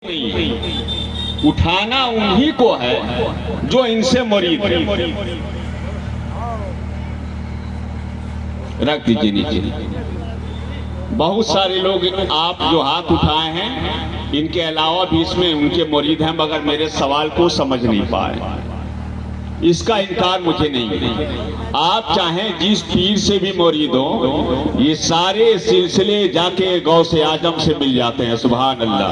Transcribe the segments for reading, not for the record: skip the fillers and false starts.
नहीं, उठाना उन्हीं को है जो इनसे मुरीद है। रख दीजिए नीचे। बहुत सारे लोग आप जो हाथ उठाए हैं, इनके अलावा भी इसमें उनके मुरीद हैं, मगर मेरे सवाल को समझ नहीं पाए। इसका इनकार मुझे नहीं है। आप चाहें जिस पीर से भी मुरीद हो, ये सारे सिलसिले जाके गौसे आजम से मिल जाते हैं। सुभान अल्लाह,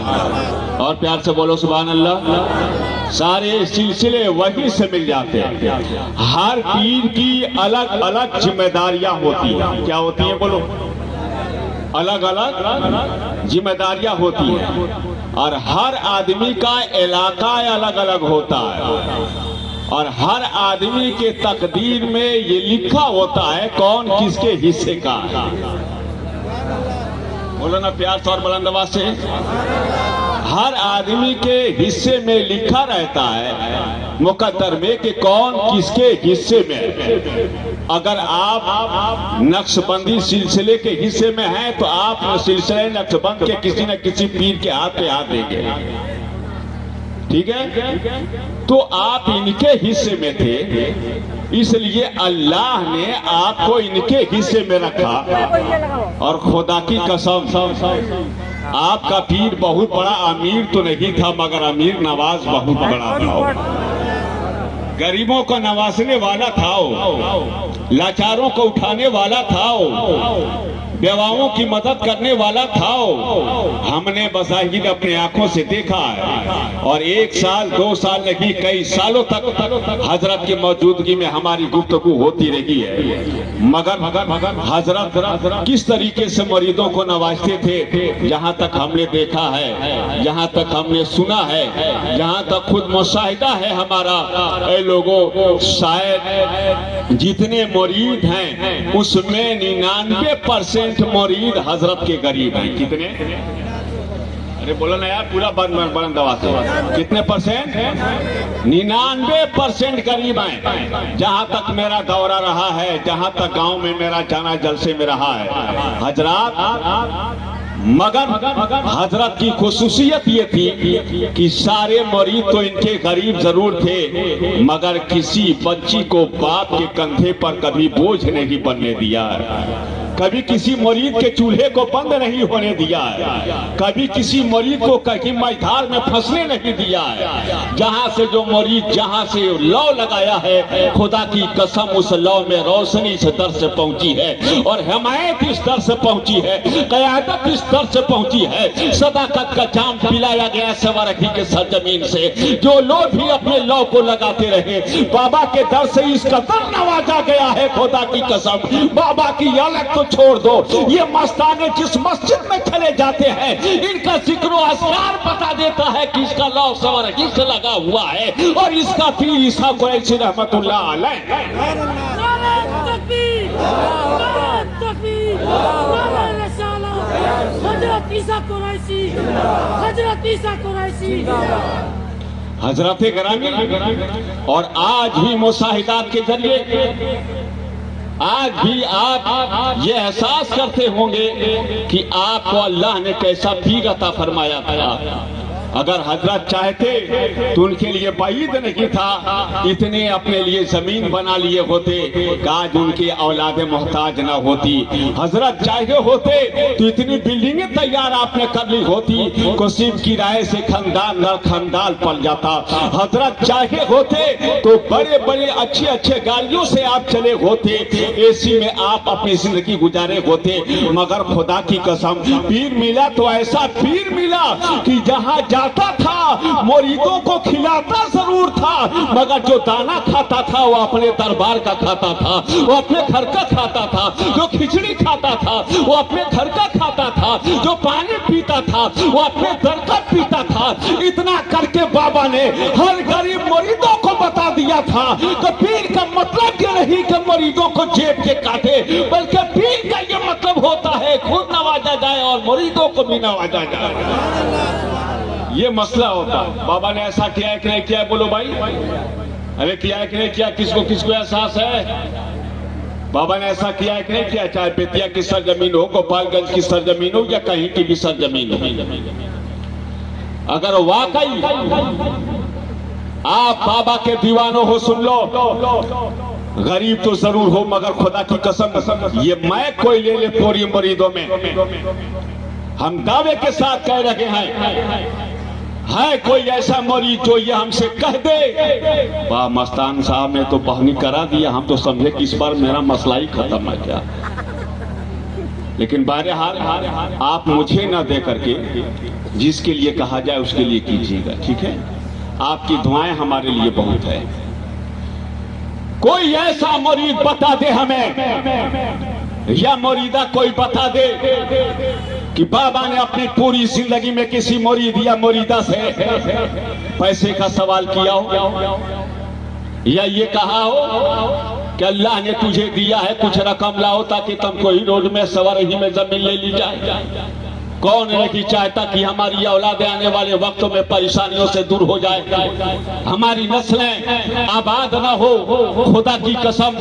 और प्यार से बोलो सुभान अल्लाह। सारे सिलसिले वही से मिल जाते हैं। हर पीर की अलग अलग जिम्मेदारियां होती हैं। क्या होती है बोलो? अलग अलग जिम्मेदारियां होती हैं, और हर आदमी का इलाका अलग अलग होता है, और हर आदमी के तकदीर में ये लिखा होता है कौन किसके हिस्से का है। बोलो ना प्यार से और बुलंद आवाज से। हर आदमी के हिस्से में लिखा रहता है मुकद्दर में कि कौन किसके हिस्से में। अगर आप नक्शबंदी सिलसिले के हिस्से में हैं तो आप सिलसिले नक्शबंद के किसी न किसी पीर के हाथ पे हाथ देंगे, ठीक है? तो आप इनके हिस्से में थे, इसलिए अल्लाह ने आपको इनके हिस्से में रखा। और खुदा की कसम, आपका पीर बहुत बड़ा अमीर तो नहीं था, मगर अमीर नवाज बहुत बड़ा था। गरीबों को नवाजने वाला था, लाचारों को उठाने वाला था, बेवाओं की मदद करने वाला था। हमने बज़ाहिर अपने आंखों से देखा है, और 1 साल 2 साल नहीं, कई सालों तक हजरत की मौजूदगी में हमारी गुफ्तगू होती रही है। मगर हजरत किस तरीके से मरीदों को नवाजते थे, जहां तक हमने देखा है, जहां तक हमने सुना है, जहां तक खुद मुशाहिदा है हमारा, ऐ लोगों, शायद जितने मुरीद हैं उसमें 99% मुरीद हजरत के गरीब हैं। कितने? अरे बोलो ना यार, पूरा बुलंद आवाज से। कितने परसेंट? 99% गरीब हैं। जहां तक मेरा दौरा रहा है, जहां तक गांव में मेरा जाना जलसे में रहा है हजरत, मगर हजरत की खुसूसियत ये थी कि सारे मुरीद तो इनके गरीब जरूर थे, मगर किसी बच्ची को बाप के कंधे पर कभी बोझ नहीं बनने दिया, कभी किसी मुरीद के चूल्हे को बंद नहीं होने दिया है, कभी किसी मुरीद को कहीं मैदान में फंसने नहीं दिया है। जहां से जो मुरीद जहां से लौ लगाया है, खुदा की कसम उस लौ में रोशनी इस दर से पहुंची है, और हिमायत इस दर से पहुंची है, क़यादत इस दर से पहुंची है। सदाकत का जाम पिलाया गया सवारखी के सरजमीन से। जो लोग भी अपने लौ को लगाते रहे, बाबा के दर से इस कदर नवाजा गया है, खुदा की कसम। बाबा की अलग तो छोड़ दो, ये मस्ताने जिस मस्जिद में चले जाते हैं, इनका जिक्र अस्कार बता देता है कि इसका लौ सवारखी से लगा हुआ है, और इसका पीर ईसा कुरैशी रहमतुल्लाह अलैह। हजरत ग्रामी। और आज भी मुशाहिदात के जरिए आज भी आप ये एहसास करते होंगे कि आपको अल्लाह ने कैसा पीर अता फरमाया था। अगर हजरत चाहते तो उनके लिए बाईद नहीं था, इतने अपने लिए जमीन बना लिए होते, आज उनकी औलादे मोहताज ना होती। हजरत चाहे होते तो इतनी बिल्डिंगें तैयार आपने कर ली होती, को सिर्फ किराए से खानदान न खानदान पल जाता। हजरत चाहे होते तो बड़े बड़े अच्छे अच्छे गाड़ियों से आप चले होते, एसी में आप अपनी जिंदगी गुजारे होते। मगर खुदा की कसम, पीर मिला तो ऐसा पीर मिला कि जहां जाता था मुरीदों को खिलाता जरूर था, मगर जो दाना खाता था वो अपने दरबार का खाता था, वो अपने घर का खाता था। जो खिचड़ी खाता था वो अपने घर का खाता था, जो पानी पीता था वो अपने दर का पीता था। इतना करके बाबा ने हर गरीब मुरीदों को बता दिया था कि पीर का मतलब ये नहीं कि मुरीदों को जेब के काटे, बल्कि पीर का ये मतलब होता है खुद नवाजा जाए और मुरीदों को भी नवाजा जाए। ये मसला होता। बाबा ने ऐसा किया है कि नहीं किया? बोलो भाई, अरे किया है कि नहीं किया? किसको किसको एहसास है? बाबा ने ऐसा किया है कि नहीं किया? चाहे बेतिया की सरजमीन हो, गोपालगंज की सरजमीन हो, या कहीं की भी सरजमीन हो। अगर वाकई आप बाबा के दीवानों हो, सुन लो, गरीब तो जरूर हो मगर खुदा की कसम ये मैं कोई ले ले पूरी मरीदों में हम दावे के साथ कह रहे हैं, है कोई ऐसा मरीज जो ये हमसे कह दे वाह मस्तान साहब ने तो बहनी करा दिया, हम तो समझे कि इस बार मेरा मसला ही खत्म है क्या। लेकिन बहरहाल आप मुझे ना दे करके जिसके लिए कहा जाए उसके लिए कीजिएगा, ठीक है। आपकी दुआएं हमारे लिए बहुत है। कोई ऐसा मरीद बता दे हमें, या मुरीदा कोई बता दे कि बाबा ने अपनी पूरी जिंदगी में किसी मुरीद या मुरीदा से पैसे का सवाल किया हो, या ये कहा हो कि अल्लाह ने तुझे दिया है कुछ रकम लाओ ताकि तुमको ही रोड में सवारी में जमीन ले ली जाए। कौन नहीं चाहता कि हमारी औलादें आने वाले वक्तों में परेशानियों से दूर हो जाए, हमारी नस्लें आबाद ना हो। खुदा की कसम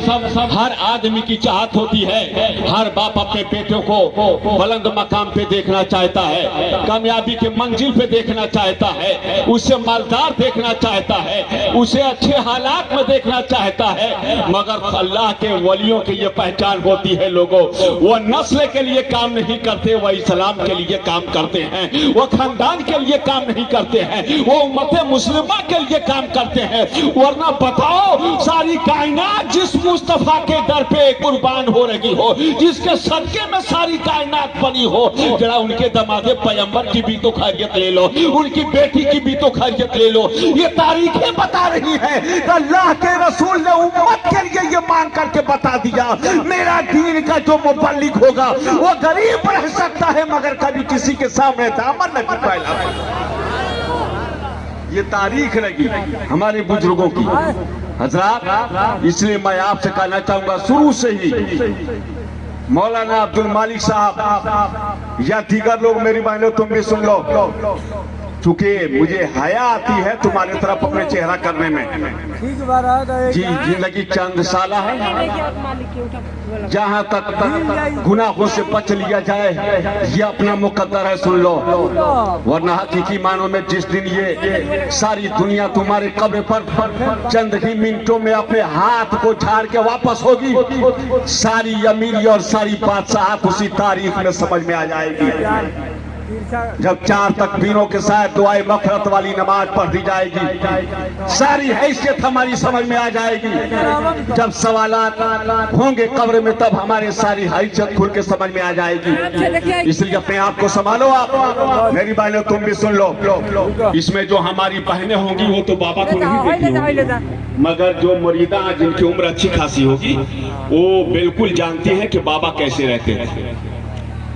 हर आदमी की चाहत होती है, हर बाप अपने बेटों को बुलंद मकाम पे देखना चाहता है, कामयाबी के मंजिल पे देखना चाहता है, उसे मालदार देखना चाहता है, उसे अच्छे हालात में देखना चाहता है। मगर अल्लाह के वलियों की ये पहचान होती है, लोगों वो नस्ल के लिए काम नहीं करते, वह इस्लाम के लिए काम करते हैं, वो खानदान के लिए काम नहीं करते हैं, वो उम्मत मुस्लिमा के लिए काम करते हैं। वरना बताओ सारी कायनात जिस मुस्तफा के दर पे कुर्बान हो रही हो, जिसके सदके में सारी कायनात बनी हो, जरा उनके दमादे पैगंबर की भी तो खैरियत ले लो, उनकी बेटी की भी तो खैरियत ले लो। ये तारीखें बता रही है कि अल्लाह के रसूल ने उम्मत के लिए ये मांग करके बता दिया, मेरा दीन का जो मुबल्लिग होगा वो गरीब रह सकता है मगर कभी किसी के सामने दामन नहीं फैला। ये तारीख लगी हमारे बुजुर्गों की हजरात। इसलिए मैं आपसे कहना चाहूंगा शुरू से ही मौलाना अब्दुल मालिक साहब या दीगर लोग, मेरी बहनों तुम भी सुन लो, चूंकि मुझे हया आती है तुम्हारी तरफ अपने चेहरा करने में। जी जिंदगी चंद साला है, जहाँ तक गुनाहों से बच लिया जाए ये अपना मुकद्दर है, सुन लो। वरना हकीकी मानों में जिस दिन ये सारी दुनिया तुम्हारे कब्र पर चंद ही मिनटों में अपने हाथ को झाड़ के वापस होगी, सारी अमीरी और सारी बादशाहत उसी तारीख में समझ में आ जाएगी। जब 4 तकबीरों के साथ दुआए मग़फ़िरत वाली नमाज पढ़ दी जाएगी, सारी हैसियत हमारी समझ में आ जाएगी। जब सवालात होंगे कब्र में तब हमारे सारी हैसियत खुल के समझ में आ जाएगी। इसलिए अपने आप को संभालो। आप मेरी बहनों तुम भी सुन लो, इसमें जो हमारी बहनें होंगी वो तो बाबा को नहीं देखी, मगर जो मुरीदा जिनकी उम्र अच्छी खासी होगी वो बिल्कुल जानती है कि बाबा कैसे रहते थे,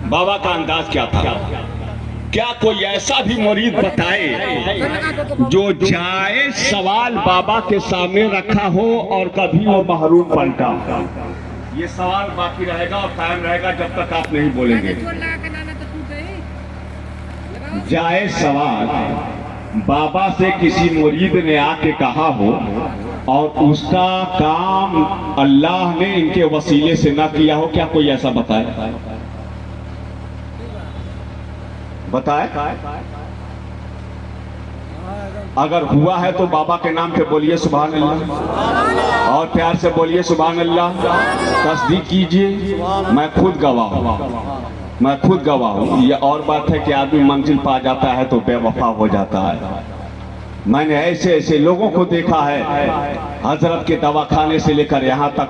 बाबा का अंदाज क्या था। क्या कोई ऐसा भी मुरीद बताए जो जाए सवाल बाबा के सामने रखा हो और कभी वो महरूम पलटा? ये सवाल बाकी रहेगा और कायम रहेगा जब तक आप नहीं बोलेंगे। जाए सवाल बाबा से किसी मुरीद ने आके कहा हो और उसका काम अल्लाह ने इनके वसीले से ना किया हो, क्या कोई ऐसा बताए? बताए? अगर हुआ है तो बाबा के नाम पे बोलिए सुभान अल्लाह, और प्यार से बोलिए सुभान अल्लाह, तस्दीक कीजिए। मैं खुद गवाह हूँ, मैं खुद गवाह हूँ। ये और बात है कि आदमी मंजिल पा जाता है तो बेवफा हो जाता है। मैंने ऐसे ऐसे लोगों को देखा है हजरत के दवाखाने से लेकर यहाँ तक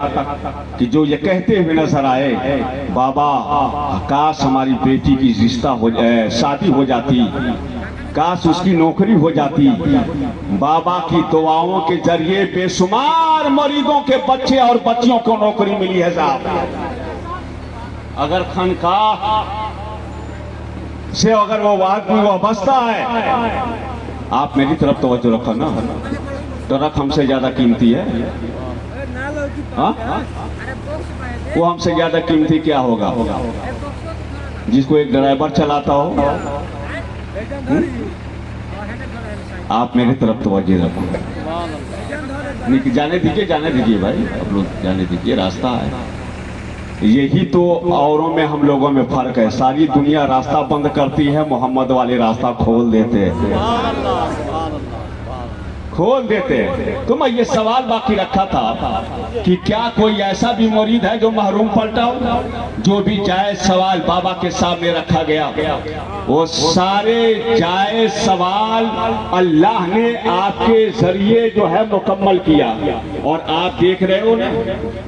कि जो ये कहते हुए नजर आए, बाबा काश हमारी बेटी की रिश्ता हो जाए, शादी हो जाती, काश उसकी नौकरी हो जाती। बाबा की दुआओं के जरिए बेशुमार मरीजों के बच्चे और बच्चियों को नौकरी मिली है साहब। अगर खानकाह से अगर वो आदमी वाबस्ता है, आप मेरी तरफ तवज्जो रखो ना, ट्रक हमसे ज्यादा कीमती है। हाँ, वो हमसे ज्यादा कीमती क्या होगा? जिसको एक ड्राइवर चलाता हो। आप मेरी तरफ तवज्जो रखो। जाने दीजिए, जाने दीजिए भाई, आप लोग जाने दीजिए, रास्ता है। यही तो औरों में हम लोगों में फर्क है। सारी दुनिया रास्ता बंद करती है, मोहम्मद वाले रास्ता खोल देते हैं, खोल देते हैं। तो मैं ये सवाल बाकी रखा था कि क्या कोई ऐसा भी मुरीद है जो महरूम पलटा हो? जो भी जायज सवाल बाबा के सामने रखा गया, वो सारे जायज सवाल अल्लाह ने आपके जरिए जो है मुकम्मल किया। और आप देख रहे हो ना,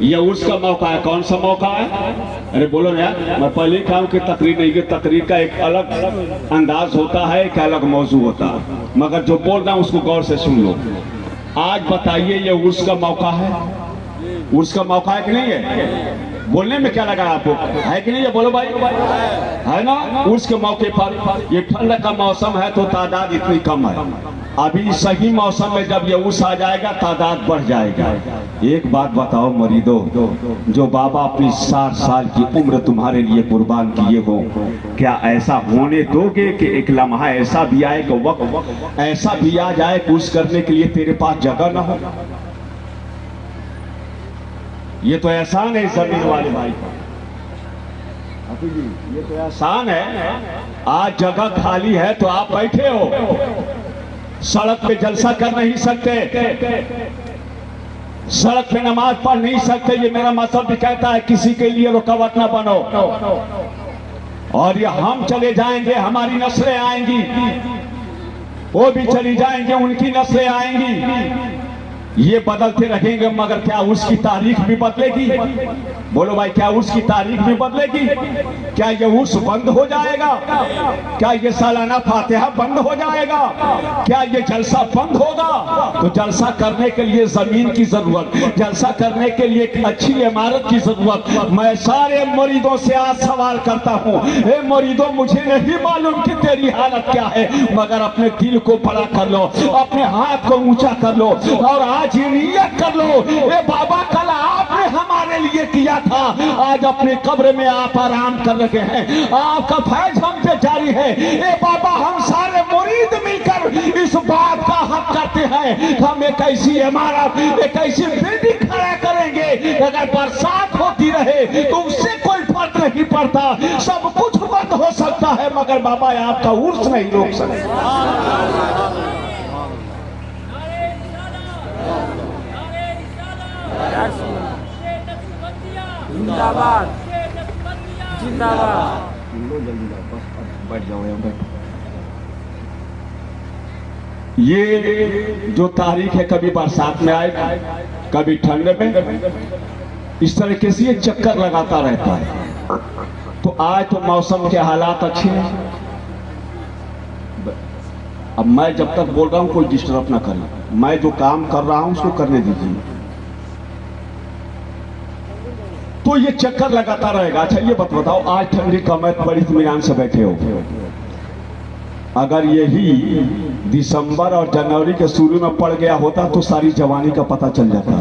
ये उसका मौका है। कौन सा मौका है? अरे बोलो ना यार, मैं पहले कहा कि तकरीर नहीं, कि तकरीर का एक अलग अंदाज होता है, एक अलग मौजू होता है, मगर जो बोल रहा हूं उसको गौर से सुन लो। आज बताइए, ये उर्स का मौका है? उर्स का मौका है कि नहीं है? बोलने में क्या लगा आपको, है कि नहीं है? बोलो भाई, है ना? उर्स के मौके पर ये ठंड का मौसम है तो तादाद इतनी कम है। अभी सही मौसम में जब ये उर्स आ जाएगा तादाद बढ़ जाएगा। एक बात बताओ मरीदों, जो बाबा अपनी 60 साल की उम्र तुम्हारे लिए कुर्बान किए हो, क्या ऐसा होने दोगे कि एक लम्हा ऐसा भी आए, कि वक्त ऐसा भी आ जाए कि उस करने के लिए तेरे पास जगह ना हो? ये तो एहसान है जमीन वाले भाई का, ये तो एहसान है। आज जगह खाली है तो आप बैठे हो, सड़क पे जलसा कर नहीं सकते, सड़क पे नमाज पढ़ नहीं सकते। ये मेरा मसहब भी कहता है किसी के लिए रुकावट ना बनो। और ये हम चले जाएंगे, हमारी नस्लें आएंगी, वो भी चली जाएंगे, उनकी नस्लें आएंगी, ये बदलते रहेंगे। मगर क्या उसकी तारीख भी बदलेगी? बोलो भाई, क्या उसकी तारीख भी बदलेगी? क्या ये उर्स बंद हो जाएगा? क्या ये सालाना फातिहा बंद हो जाएगा? क्या ये जलसा बंद होगा? तो जलसा करने के लिए जमीन की जरूरत, जलसा करने के लिए एक अच्छी इमारत की जरूरत। मैं सारे मुरीदों से आज सवाल करता हूँ, हे मुरीदों, मुझे नहीं मालूम कि तेरी हालत क्या है, मगर अपने दिल को बड़ा कर लो, अपने हाथ को ऊंचा कर लो और आज ये नियत कर लो, ये बाबा कल आपने हमारे लिए किया था, आज अपने कब्र में आप आराम कर रहे हैं, आपका फैज हम पे जारी है। ये बाबा, हम सारे मुरीद मिलकर इस बात का हक करते हैं, हम एक ऐसी इमारत, एक ऐसी बिल्डिंग खड़ा करेंगे, अगर बरसात होती रहे तो उससे कोई फर्क नहीं पड़ता, सब कुछ बंद हो सकता है, मगर बाबा आपका उर्स नहीं रोक सकते। जिंदाबाद, जिंदाबाद। बैठ जाओ यहाँ बैठ। ये जो तारीख है, कभी बरसात में आए, कभी ठंड में, इस तरीके से ये चक्कर लगाता रहता है। तो आज तो मौसम के हालात अच्छे हैं। अब मैं जब तक बोल रहा हूं कोई डिस्टर्ब ना करें, मैं जो काम कर रहा हूं उसको करने दीजिए। तो ये चक्कर लगाता रहेगा। अच्छा ये बताओ, आज ठंडी कमर बड़ी इत्मीनान से बैठे हो, अगर यही दिसंबर और जनवरी के शुरू में पड़ गया होता तो सारी जवानी का पता चल जाता।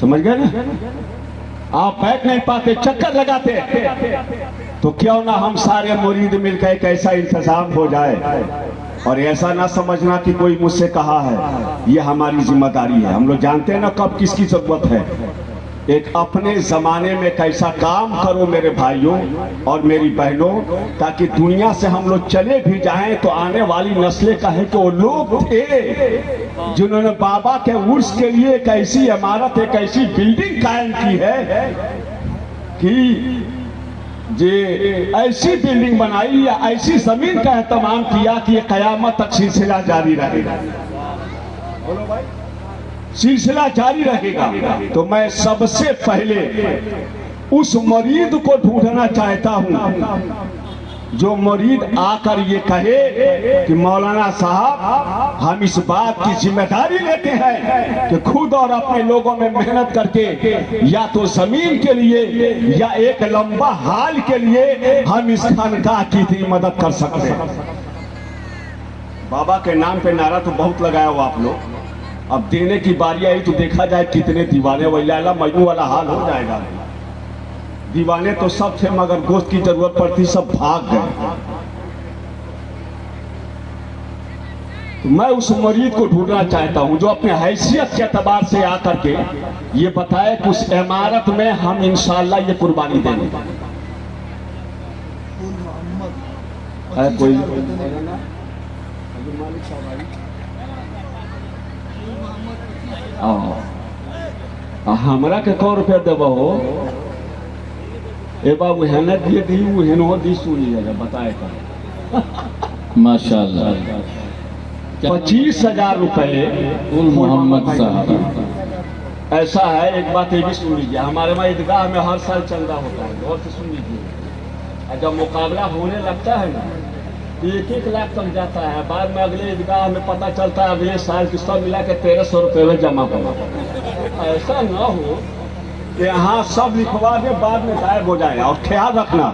समझ गए ना? आप बैठ नहीं पाते, चक्कर लगाते। तो क्यों ना हम सारे मुरीद मिलकर एक ऐसा इंतजाम हो जाए, और ऐसा ना समझना कि कोई मुझसे कहा है, ये हमारी जिम्मेदारी है। हम लोग जानते हैं ना कब किसकी जरूरत है। एक अपने जमाने में कैसा काम करो मेरे भाइयों और मेरी बहनों, ताकि दुनिया से हम लोग चले भी जाएं तो आने वाली नस्लें कहे कि वो लोग थे जिन्होंने बाबा के उर्स के लिए एक ऐसी इमारत, एक ऐसी बिल्डिंग कायम की है कि जे ऐसी बिल्डिंग बनाई या ऐसी जमीन का एहतमाम किया कि ये कयामत तक सिलसिला जारी रहेगा। बोलो भाई, सिलसिला जारी रहेगा। तो मैं सबसे पहले उस मरीद को ढूंढना चाहता हूं जो मरीद आकर ये कहे कि मौलाना साहब, हम इस बात की जिम्मेदारी लेते हैं कि खुद और अपने लोगों में मेहनत करके या तो जमीन के लिए या एक लंबा हाल के लिए हम इस खानकाह की इतनी मदद कर सकते हैं। बाबा के नाम पे नारा तो बहुत लगाया हो आप लोग, अब देने की बारी आई तो देखा जाए कितने दीवाने, वैला मजनू वाला हाल हो जाएगा। दीवाने तो सब थे, मगर गोश्त की जरूरत पड़ती सब भाग गए। तो मैं उस मरीज को ढूंढना चाहता हूं जो अपने हैसियत के एतबार से आकर के ये बताए कि उस इमारत में हम इंशाअल्लाह ये कुर्बानी देंगे। है कोई हमरा के 100 रुपया देव हो ए बाबू हेने दिए दी हेनो दी सुनी है बताए कर माशाअल्लाह 25,000 रुपए फूल मोहम्मद साहब। ऐसा है, एक बात ये भी सुन लीजिए, हमारे वहाँ ईदगाह में हर साल चंदा होता है, गौर से सुन लीजिए। और जब मुकाबला होने लगता है ना 1-1 लाख तक जाता है, बाद में अगले ईदगाह में पता चलता है अगले साल की सब मिला के 1300 रुपये में जमा होगा। ऐसा ना हो कि यहाँ सब लिखवा दे बाद में गायब हो जाए। और ख्याल रखना,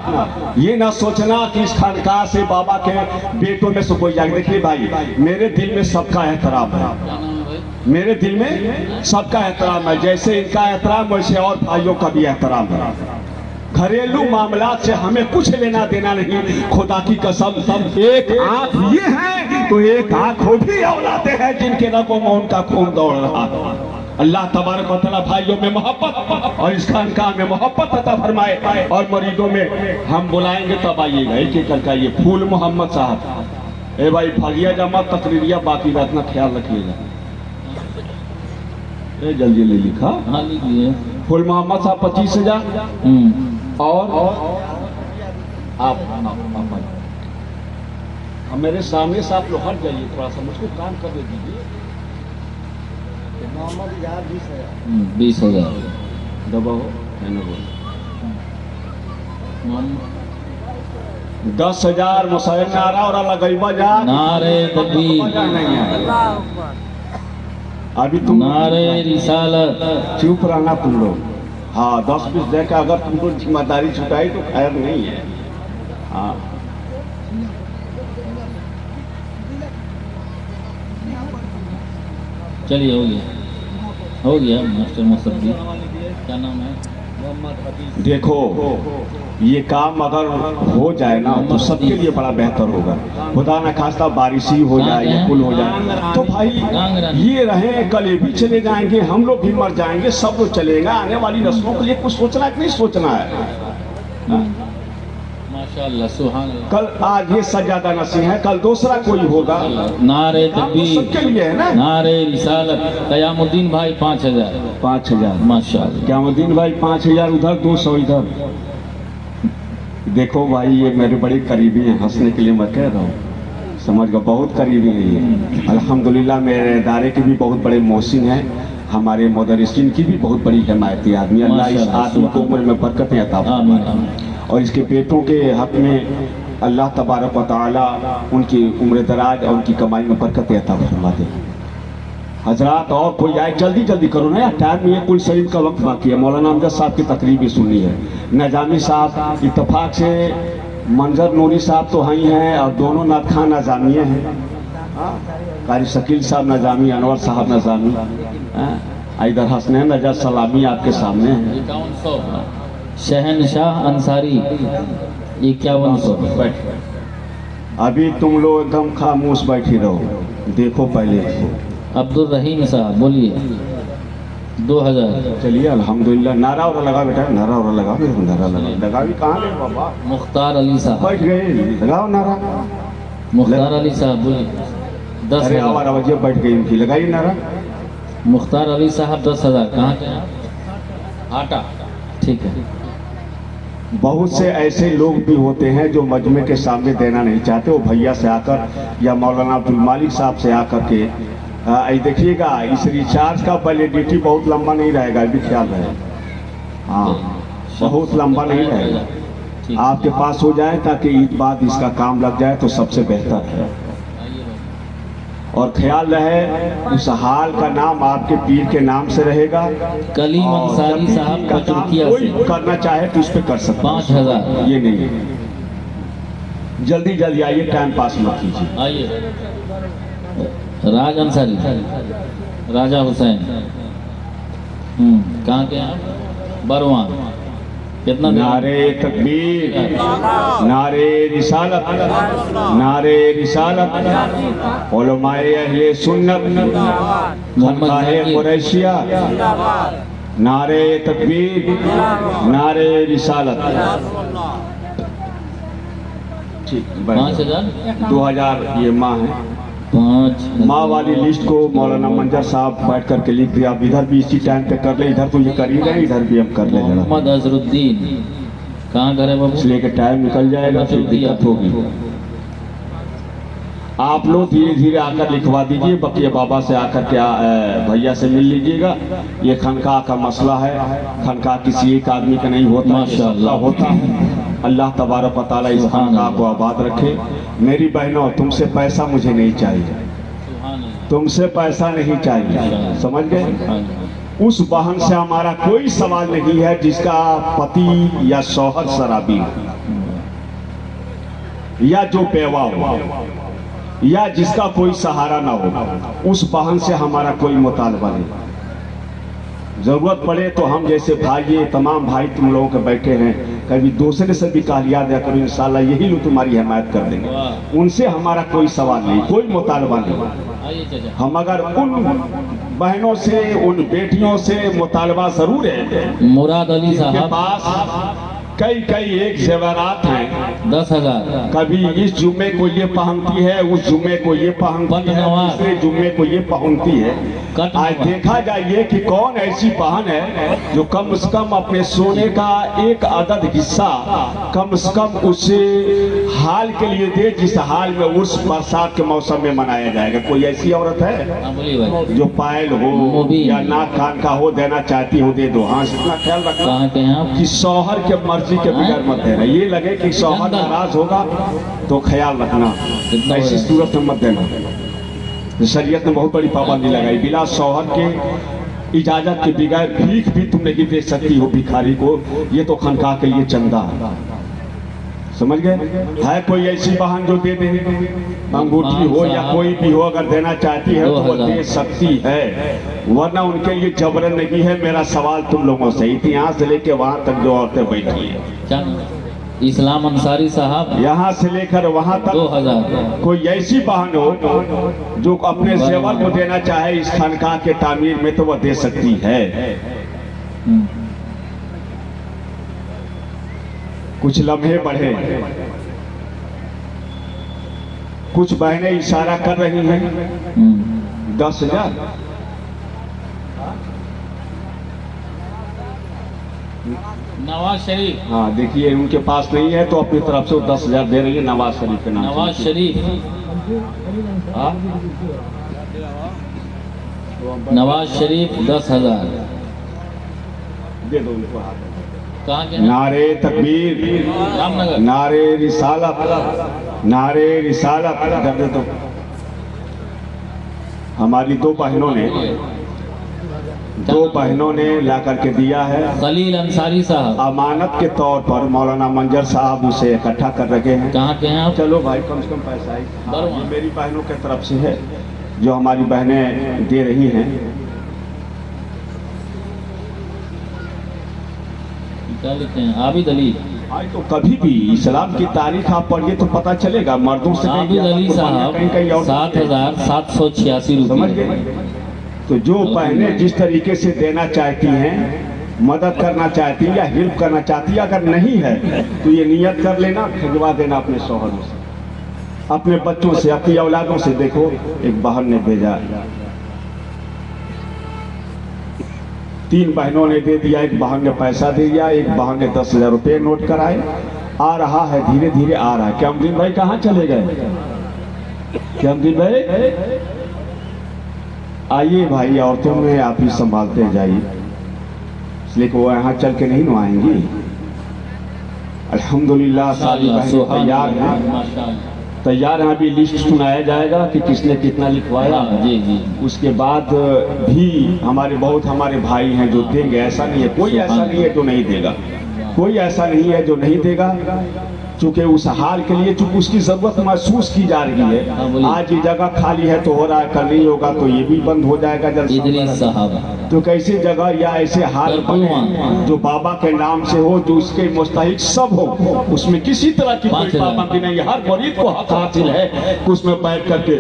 ये ना सोचना कि इस खानकाह से बाबा के बेटों में से कोई जाएगा। देखिए भाई, मेरे दिल में सबका एहतराम है, मेरे दिल में सबका एहतराम है, जैसे इनका एहतराम वैसे और भाइयों का भी एहतराम है। घरेलू मामला से हमें कुछ लेना देना नहीं, खुदा की कसम। एक आंख ये है तो एक आंख वो भी औलादे हैं जिनके रगों में उनका खून दौड़ रहा है। अल्लाह तबारक व तआला भाइयों में मोहब्बत और इस खानकाह में मोहब्बत अता फरमाए। और मरीजों में हम बुलाएंगे तब आइएगा, एक एक करके आइए। फूल मोहम्मद साहब, ए भाई फगिया जमा तकरीरिया बाकी रखना, ख्याल रखिएगा। जल्दी ले लिखा। हाँ लिखिए। फूल मोहम्मद साहब 25,000। और आप मेरे सामने से आप लोग हट जाइए, थोड़ा सा मुझको काम करने दीजिए। मोहम्मद 20,000 दबाओ, 10,000 मुसैन नारा और लगैबा जा नारे तकबीर, अल्लाह अकबर। अभी तुम नारे रिसालत। चुप रहना तुम लोग। हाँ 10-20 देखा, अगर तुमको जिम्मेदारी छुटाई तो खैर नहीं है। हाँ चलिए हो गया मास्टर मुसद्दी। क्या नाम है? देखो, ये काम अगर हो जाए ना तो सबके लिए बड़ा बेहतर होगा। खुदा न खास्ता बारिशी हो जाए या कुल हो जाए तो भाई ये रहे, कल ये भी चले जाएंगे, हम लोग भी मर जाएंगे, सब लोग चलेगा। आने वाली नस्लों के लिए कुछ सोचना है कि नहीं सोचना है? माशाअल्लाह सुभान अल्लाह। कल आज ये सज्जादा नसीह है, कल दूसरा कोई होगा। नारे तो तकबीर, सबके लिए है ना। नारे रिसालत। कयामुद्दीन भाई 5,000। 5,000 माशाअल्लाह। क्यामुद्दीन भाई 5,000 उधर, 200 इधर। देखो भाई, ये मेरे बड़े करीबी हैं, हंसने के लिए मैं कह रहा हूँ, समझ गए, बहुत करीबी हैं ये। अल्हम्दुलिल्लाह मेरे इदारे के भी बहुत बड़े मोहसिन हैं, हमारे मुदर्रिसीन की भी बहुत बड़ी हिमायती आदमी। अल्लाह इस आदमी को उम्र में बरकतें अता फरमाए और इसके बेटों के हक में अल्लाह तबारक व तआला उनकी उम्र दराज और उनकी कमाई में बरकतें अता फरमा दे। हजरात और कोई आए, जल्दी जल्दी करो ना यार, टाइम में कुल शरीफ का वक्त बाकी है। मौलाना अमजद साहब की तकरीर भी सुनी है, नजामी साहब इत्तफाक से, मंजर नूरी साहब तो ही हैं और दोनों नाथ खान नजामिये हैं। कारी शकील साहब नजामी, अनवर साहब नजामी, इधर हसनैन नजर सलामी आपके सामने है। 5100। शहनशाह अंसारी 5100। बैठ, अभी तुम लोग एकदम खामोश बैठी रहो, देखो पहले। अब्दुल रहीम साहब बोलिए 2000। चलिए अल्हम्दुलिल्लाह। नारा और लगा बेटा, नारा और लगा, नारा लगा भी कहाँ गए बाबा? मुख्तार अली साहब बैठ गए, लगाओ नारा। मुख्तार अली साहब बोलिए अरे 10,000। आवाज आवाज़ बैठ गई इनकी, लगाइए नारा। मुख्तार अली साहब 10,000। कहाँ के हैं? आटा। ठीक है। बहुत से ऐसे लोग भी होते हैं जो मजमे के सामने देना नहीं चाहते, वो भैया से आकर या मौलाना अब्दुल मालिक साहब से आकर के देखिएगा, इस रिचार्ज का वैलिडिटी बहुत लंबा नहीं रहेगा, अभी ख्याल रहे। हाँ बहुत लंबा नहीं रहेगा, आपके पास हो जाए ताकि ईद बाद इसका काम लग जाए तो सबसे बेहतर है। और ख्याल रहे उस हाल का नाम आपके पीर के नाम से रहेगा। कलीम अंसारी साहब का काम तुर्किया कोई से करना चाहे तो इस पे कर सकता है। 5,000। ये नहीं, जल्दी जल्दी आइए, टाइम पास मत कीजिए। आइए। राज अंसारी, राजा हुसैन। कहाँ के हैं? बरवान कितना नारे तकबीर, नारे रिसालत, नारे रिसालत, उलमाए अहले सुन्नत, खानकाहे कुरैशिया, नारे तकबीर, नारे रिसालत। 5000 2000 ये माँ है। 5 माँ वाली लिस्ट को मौलाना मंजर साहब बैठ करके लिख दिया। आप इधर भी इसी टाइम पे कर ले, इधर तो ये कर ही रहे, इधर भी हम कर ले जरा, मोहम्मद अजरुद्दीन कहाँ घर है बाबू? इसलिए कि टाइम निकल जाएगा फिर दिक्कत होगी। आप लोग धीरे धीरे आकर लिखवा दीजिए, बकिया बाबा से आकर के भैया से मिल लीजिएगा। ये खनका का मसला है, खनका किसी एक आदमी का नहीं होता, माशाअल्लाह होता है। अल्लाह तबारक व तआला इस खनका को आबाद रखे। मेरी बहनों, तुमसे पैसा मुझे नहीं चाहिए, तुमसे पैसा नहीं चाहिए, समझ गए? उस बहन से हमारा कोई सवाल नहीं है जिसका पति या शौहर शराबी हो, या जो बेवा हो, या जिसका कोई सहारा ना हो। उस बहन से हमारा कोई मुतालबा नहीं। जरूरत पड़े तो हम जैसे भाई, ये तमाम भाई तुम लोगों के बैठे हैं, कभी दूसरे से भी कहलिया दिया करो, इंशाल्लाह यही लोग तुम्हारी हिमायत कर देंगे। उनसे हमारा कोई सवाल नहीं, कोई मुतालबा नहीं। हम अगर उन बहनों से, उन बेटियों से मुतालबा जरूर है। मुराद अली के साहब पास कई एक जेवरात हैं, 10,000। कभी इस जुम्मे को ये पहनती है, उस जुम्मे को ये पहनती है, दूसरे जुम्मे को ये पहनती है। आज देखा जाइए कि कौन ऐसी बहन है जो कम से कम अपने सोने का एक अदद हिस्सा कम से कम उसे हाल के लिए दे, जिस हाल में उस बरसात के मौसम में मनाया जाएगा। कोई ऐसी औरत है जो पायल हो या नाक कान का हो देना चाहती हो, दे दो। हाँ, इतना ख्याल रखना कि शौहर के मर्जी के बगैर मत देना। ये लगे कि शौहर नाराज होगा तो ख्याल रखना, ऐसी सूरत में मत देना। शरीयत ने बहुत बड़ी पाबंदी लगाई, बिना शौहर के इजाजत के बगैर भीख भी तुम नहीं दे सकती हो भिखारी को। ये तो खनका के लिए चंदा है, समझ गए? है कोई ऐसी बहन जो दे दे, अंगूठी हो या कोई भी हो, अगर देना चाहती है तो वो दे सकती है, वरना उनके लिए जबरन नहीं है। मेरा सवाल तुम लोगों से, इतिहास से लेके वहां तक जो औरतें बैठी है, इस्लाम अंसारी साहब, यहाँ से लेकर वहां तक 2000। कोई ऐसी बहन हो जो अपने जेवर को देना चाहे इस खानका के तामीर में, तो वह दे सकती है। कुछ लम्हे बढ़े, कुछ बहनें इशारा कर रही हैं 10,000। नवाज शरीफ, हाँ देखिए, उनके पास नहीं है तो अपनी तरफ से वो 10,000 दे रही है नवाज शरीफ के नाम। नवाज शरीफ, नवाज शरीफ 10,000 दे दो उनको हाथ। कहाँ के? नारे तकबीर, रामनगर, नारे रिसालत, नारे रिसालत। दे दो। हमारी दो बहनों ने ला करके दिया है खलील अंसारी साहब, अमानत के तौर पर। मौलाना मंजर साहब उसे इकट्ठा कर रखे हैं। कहाँ के हैं आप? चलो भाई, कम से कम पैसा ही। हाँ, ये मेरी बहनों की तरफ से है जो हमारी बहनें दे रही हैं। क्या लिखे हैं? आबिद अली। आज तो कभी भी इस्लाम की तारीख आप पढ़िए तो पता चलेगा। मर्दों से आबिद अली साहब 7,786 समझ रुपये। गए? तो जो बहनें जिस तरीके से देना चाहती हैं, मदद करना चाहती है या हेल्प करना चाहती है, अगर नहीं है तो ये नियत कर लेना, भिजवा देना अपने शौहरों से, अपने बच्चों से, अपनी औलादों से। देखो, एक बहन ने भेजा, 3 बहनों ने दे दिया, एक बहन ने पैसा दे दिया, एक बहन ने 10,000 रुपये नोट कराए। आ रहा है, धीरे धीरे आ रहा है। क्यामदीन भाई कहाँ चले गए? क्यामदीन भाई आइए भाई, औरतों में आप ही संभालते जाइए, इसलिए कि वो यहाँ चल के नहीं आएंगी। अल्हम्दुलिल्लाह सारी बहनें तैयार हैं, तैयार हैं। अभी लिस्ट सुनाया जाएगा कि किसने कितना लिखवाया। जी जी। उसके बाद भी हमारे भाई हैं जो देंगे। ऐसा नहीं है, कोई ऐसा नहीं है जो नहीं देगा, कोई ऐसा नहीं है जो नहीं देगा। चूंकि उस हाल के लिए चूंकि उसकी जरूरत महसूस की जा रही हाँ, है। बोलिए। आज ये जगह खाली है तो हो रहा है, कल नहीं होगा तो ये भी बंद हो जाएगा इदरीस जलसा। साहब तो कैसी जगह या ऐसे हाल बिल्कुल बने जो बाबा के नाम से हो, जो उसके मुस्तहिक सब हो, उसमें किसी तरह की कोई 5,000 पाबंदी नहीं है। हर मुरीद को हक हासिल है कि उसमें बैठ करके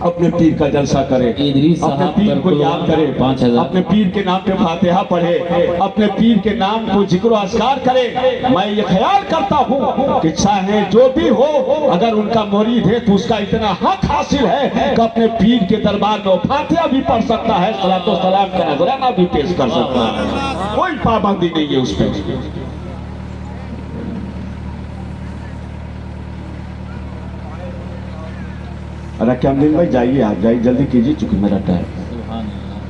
अपने पीर का जलसा करे, इदरीस अपने साहब पीर को बिल्कुल याद करे, 5,000 अपने पीर के नाम पे फातिहा पढ़े, अपने पीर के नाम को जिक्र अस्कार करे। मैं ये ख्याल करता हूँ कि चाहे जो भी हो, अगर उनका मुरीद है तो उसका इतना हक हासिल है कि अपने पीर के दरबार में फातिहा भी पढ़ सकता है, सलातो सलाम का नजराना भी पेश कर सकता है। कोई पाबंदी नहीं है उस पर। अरे क्या अमदीन भाई जाइए, आप जाइए, जल्दी कीजिए चूंकि मेरा टाइम। सुभान अल्लाह।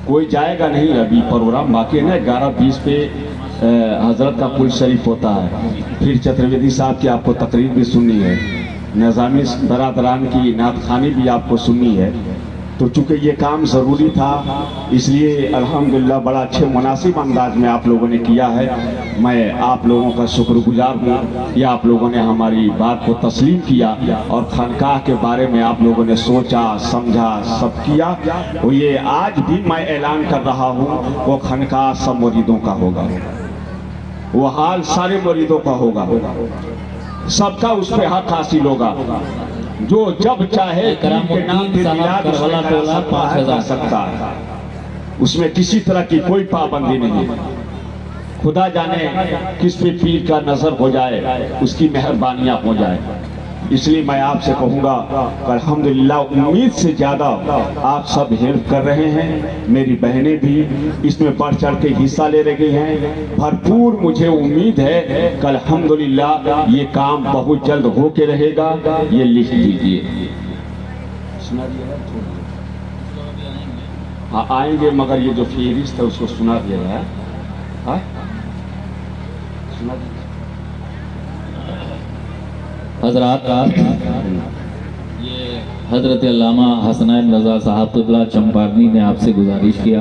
कोई जाएगा नहीं, अभी प्रोग्राम बाकी है ना। 11:20 पे हजरत का कुल शरीफ होता है, फिर चतुर्वेदी साहब की आपको तकरीर भी सुननी है, निज़ामी बरादरान की नात खानी भी आपको सुननी है। तो चूंकि ये काम ज़रूरी था, इसलिए अल्हम्दुलिल्लाह बड़ा अच्छे मुनासिब अंदाज में आप लोगों ने किया है। मैं आप लोगों का शुक्रगुजार हूँ कि आप लोगों ने हमारी बात को तस्लीम किया और खानकाह के बारे में आप लोगों ने सोचा समझा सब किया। वो ये आज भी मैं ऐलान कर रहा हूँ, वो खानकाह सब मुरीदों का होगा, वो हाल सारे मुरीदों का होगा, सबका उस पर हक हासिल होगा। जो जब चाहे पीर के नाम पे मिलाद उसमें करा सकता है, उसमें किसी तरह की कोई पाबंदी नहीं है। खुदा जाने किस पे पीर का नजर हो जाए, उसकी मेहरबानियां हो जाए। इसलिए मैं आपसे कहूँगा कि अल्हम्दुलिल्लाह उम्मीद से ज़्यादा आप सब हेल्प कर रहे हैं। मेरी बहनें भी इसमें बढ़ चढ़ के हिस्सा ले रही हैं। भरपूर मुझे उम्मीद है कि अल्हम्दुलिल्लाह ये काम बहुत जल्द हो के रहेगा। ये लिख दीजिए। हाँ आएंगे, मगर ये जो फहरिस्त है उसको सुना दिया है। हाँ सुना दीजिए। हजरात, ये हजरत अल्लामा हसनैन रज़ा साहब क़िबला चंपारनी ने आपसे गुजारिश किया